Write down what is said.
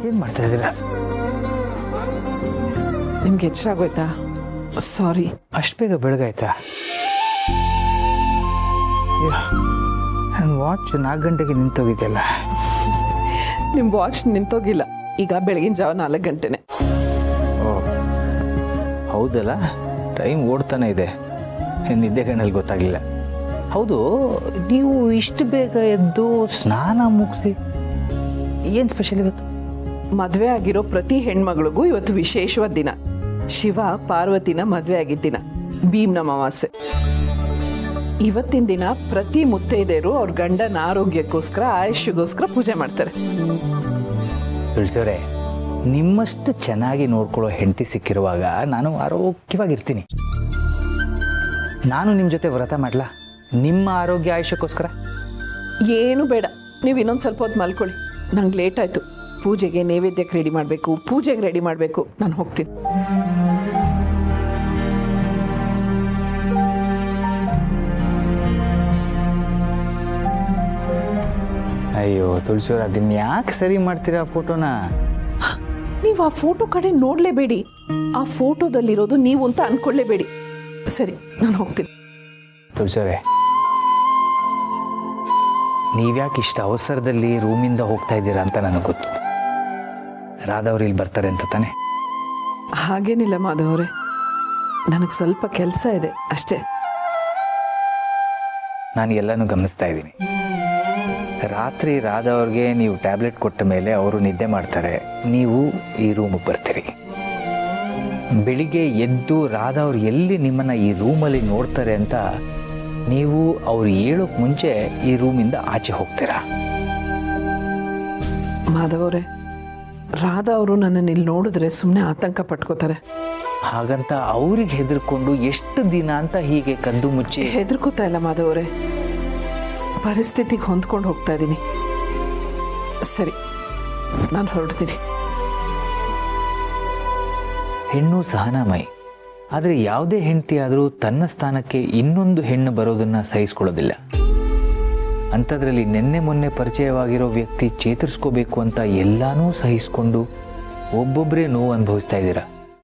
ಇದೇನು ಮಾಡ್ತಾ ಇದ್ದೀರಾ? ನಿಮ್ಗೆ ಎಚ್ಚರ ಆಗೋಯ್ತಾ? ಸಾರಿ. ಅಷ್ಟು ಬೇಗ ಬೆಳಗಾಯ್ತಾ? ನನ್ನ ವಾಚ್ 4 ಗಂಟೆಗೆ ನಿಂತೋಗಿದೆಯಲ್ಲ. ನಿಮ್ಮ ವಾಚ್ ನಿಂತೋಗಿಲ್ಲ, ಈಗ ಬೆಳಗಿನ ಜಾವ 4 ಗಂಟೆನೆ. ಓ ಹೌದಲ್ಲ, ಟೈಮ್ ಓಡ್ತಾನೆ ಇದೆ, ನಿದ್ದೆ ಕಣ್ಣಲ್ಲಿ ಗೊತ್ತಾಗಲಿಲ್ಲ. ಹೌದು, ನೀವು ಇಷ್ಟು ಬೇಗ ಎದ್ದು ಸ್ನಾನ ಮುಗಿಸಿ ಏನು ಸ್ಪೆಷಲ್ ಇವತ್ತು? ಮದುವೆ ಆಗಿರೋ ಪ್ರತಿ ಹೆಣ್ಮಗಳಿಗೂ ಇವತ್ತು ವಿಶೇಷವಾದ ದಿನ. ಶಿವ ಪಾರ್ವತಿನ ಮದುವೆ ಆಗಿದ್ದ ದಿನ, ಭೀಮ್ನ ಅಮಾವಾಸ್ಯೆ. ಇವತ್ತಿನ ದಿನ ಪ್ರತಿ ಮುತ್ತೈದೆಯರು ಅವ್ರ ಗಂಡನ ಆರೋಗ್ಯಕ್ಕೋಸ್ಕರ, ಆಯುಷ್ಯಗೋಸ್ಕರ ಪೂಜೆ ಮಾಡ್ತಾರೆ. ತಿಳಿಸೋರೆ, ನಿಮ್ಮಷ್ಟು ಚೆನ್ನಾಗಿ ನೋಡ್ಕೊಳ್ಳೋ ಹೆಂಡತಿ ಸಿಕ್ಕಿರುವಾಗ ನಾನು ಆರೋಗ್ಯವಾಗಿರ್ತೀನಿ. ನಾನು ನಿಮ್ಮ ಜೊತೆ ವ್ರತ ಮಾಡ್ಲಾ, ನಿಮ್ಮ ಆರೋಗ್ಯ ಆಯುಷ್ಯಕ್ಕೋಸ್ಕರ? ಏನು ಬೇಡ, ನೀವು ಇನ್ನೊಂದು ಸ್ವಲ್ಪ ಹೊತ್ತು ಮಲ್ಕೊಳ್ಳಿ. ನಂಗೆ ಲೇಟ್ ಆಯಿತು. ಪೂಜೆಗೆ ನೈವೇದ್ಯಕ್ಕೆ ರೆಡಿ ಮಾಡಬೇಕು, ಪೂಜೆಗೆ ರೆಡಿ ಮಾಡಬೇಕು. ನಾನು ಹೋಗ್ತೀನಿ. ಅಯ್ಯೋ ತುಳಸಿಯವ್ರ, ಅದನ್ನ ಯಾಕೆ ಸರಿ ಮಾಡ್ತೀರಾ ಫೋಟೋನ? ನೀವು ಆ ಫೋಟೋ ಕಡೆ ನೋಡಲೇಬೇಡಿ. ಆ ಫೋಟೋದಲ್ಲಿರೋದು ನೀವು ಅಂತ ಅನ್ಕೊಳ್ಳೇಬೇಡಿ. ಸರಿ, ನಾನು ಹೋಗ್ತೀನಿ. ತುಳಸಿಯವ್ರೆ, ನೀವ್ಯಾಕೆ ಇಷ್ಟು ಅವಸರದಲ್ಲಿ ರೂಮಿಂದ ಹೋಗ್ತಾ ಇದ್ದೀರಾ ಅಂತ ನನಗೆ ಗೊತ್ತು. ರಾಧವ್ರು ಇಲ್ಲಿ ಬರ್ತಾರೆ ಅಂತ ತಾನೆ? ಹಾಗೇನಿಲ್ಲ ಮಾಧವರೇ, ನನಗೆ ಸ್ವಲ್ಪ ಕೆಲಸ ಇದೆ ಅಷ್ಟೇ. ನಾನು ಎಲ್ಲನೂ ಗಮನಿಸ್ತಾ ಇದ್ದೀನಿ. ರಾತ್ರಿ ರಾಧವ್ರಿಗೆ ನೀವು ಟ್ಯಾಬ್ಲೆಟ್ ಕೊಟ್ಟ ಮೇಲೆ ಅವರು ನಿದ್ದೆ ಮಾಡ್ತಾರೆ, ನೀವು ಈ ರೂಮಿಗೆ ಬರ್ತೀರಿ. ಬೆಳಿಗ್ಗೆ ಎದ್ದು ರಾಧವ್ರು ಎಲ್ಲಿ ನಿಮ್ಮನ್ನು ಈ ರೂಮಲ್ಲಿ ನೋಡ್ತಾರೆ ಅಂತ ನೀವು ಅವ್ರು ಹೇಳೋಕೆ ಮುಂಚೆ ಈ ರೂಮಿಂದ ಆಚೆ ಹೋಗ್ತೀರಾ. ಮಾಧವರೇ, ರಾಧಾ ಅವರು ನನ್ನನ್ನು ಇಲ್ಲಿ ನೋಡಿದ್ರೆ ಸುಮ್ಮನೆ ಆತಂಕ ಪಟ್ಕೋತಾರೆ. ಹಾಗಂತ ಅವ್ರಿಗೆ ಹೆದರ್ಕೊಂಡು ಎಷ್ಟು ದಿನ ಅಂತ ಹೀಗೆ ಕದ್ದು ಮುಚ್ಚಿ? ಹೆದರ್ಕೋತಾ ಇಲ್ಲ ಮಾಧವರೇ, ಪರಿಸ್ಥಿತಿಗೆ ಹೊಂದ್ಕೊಂಡು ಹೋಗ್ತಾ ಇದ್ದೀನಿ. ಸರಿ, ನಾನು ಹೊರಡ್ತೀನಿ. ಹೆಣ್ಣು ಸಹನಾಮಯಿ, ಆದರೆ ಯಾವುದೇ ಹೆಂಡತಿ ಆದರೂ ತನ್ನ ಸ್ಥಾನಕ್ಕೆ ಇನ್ನೊಂದು ಹೆಣ್ಣು ಬರೋದನ್ನು ಸಹಿಸ್ಕೊಳ್ಳೋದಿಲ್ಲ. ಅಂಥದ್ರಲ್ಲಿ ನಿನ್ನೆ ಮೊನ್ನೆ ಪರಿಚಯವಾಗಿರೋ ವ್ಯಕ್ತಿ ಚೇತರಿಸ್ಕೋಬೇಕು ಅಂತ ಎಲ್ಲಾನೂ ಸಹಿಸ್ಕೊಂಡು ಒಬ್ಬೊಬ್ಬರೇ ನೋವು ಅನುಭವಿಸ್ತಾ ಇದ್ದೀರಾ.